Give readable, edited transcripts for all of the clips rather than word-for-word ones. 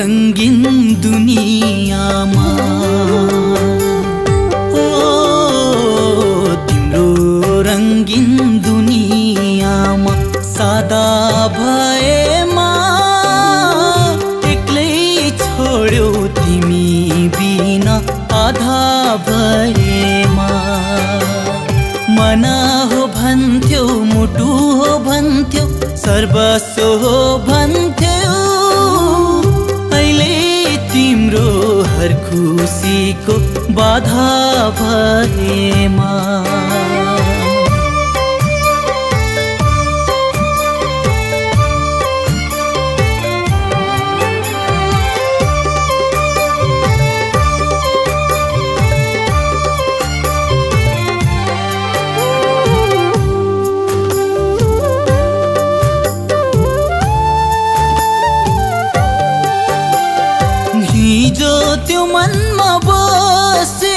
रंगीन दुनियाँमा तिम्रो रंगीन दुनियाँमा सादा भएमा एक्लै छोड्यौ तिमी बिना आधा भएमा मना हो भन्थ्यौ मुटु हो भन्थ्यौ सर्वस्व हो भन्थ्यौ अहिले तिम्रो हर खुसीको बाधा भएमा हिजो त्यो मनमा बसे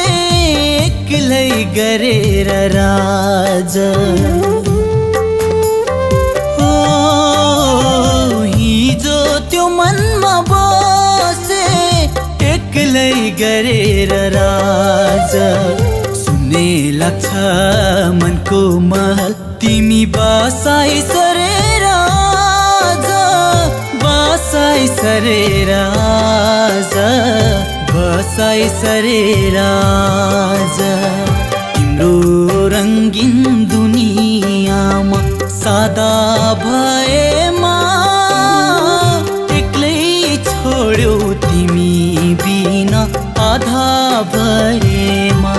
एक्लै गरेर राज हिजो त्यो मनमा बसे एक्लै गरेर राज सुन्ने लाग्छ मनको महल तिमी बसाइ सरेर बसाइ सरेर बसाइ सरेर तिम्रो रंगीन दुनियाँमा सादा भएमा एक्लै छोड्यौ तिमी बिना आधा भएमा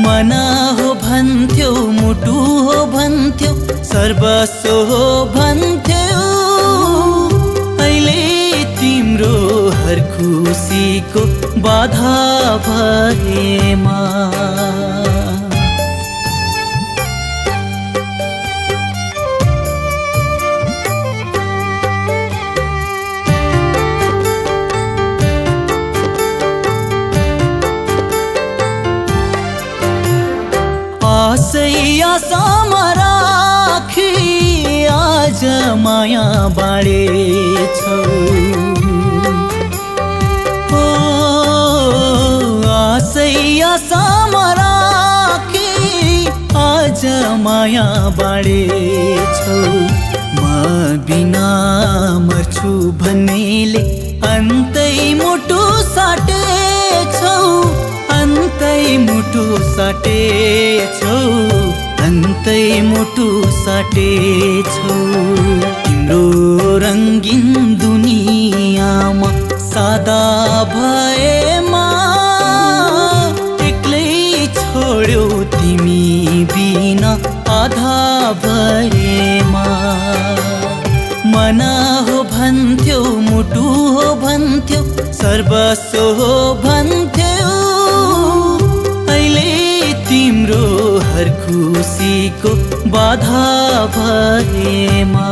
मना हो भन्थ्यौ मुटु हो भन्थ्यौ सर्वस्व हो भन्थ्यौ अहिले तिम्रो हर खुसीको बाधा भएमा आशै आशामा राखी आज माया बाँडेछौ आशै आशामा राखी आज माया बाँडेछौ म बिना मर्छु भन्नेले अन्तै मुटु साटेछौ अन्तै मुटु साटेछौ अन्तै मुटु साटेछौ तिम्रो रंगीन दुनियाँमा सादा भएमा एक्लै छोड्यौ तिमी बिना आधा भएमा मना हो भन्थ्यौ मुटु हो भन्थ्यौ सर्वस्व हो भन्थ्यौ अहिले तिम्रो हर खुसीको बाधा भएमा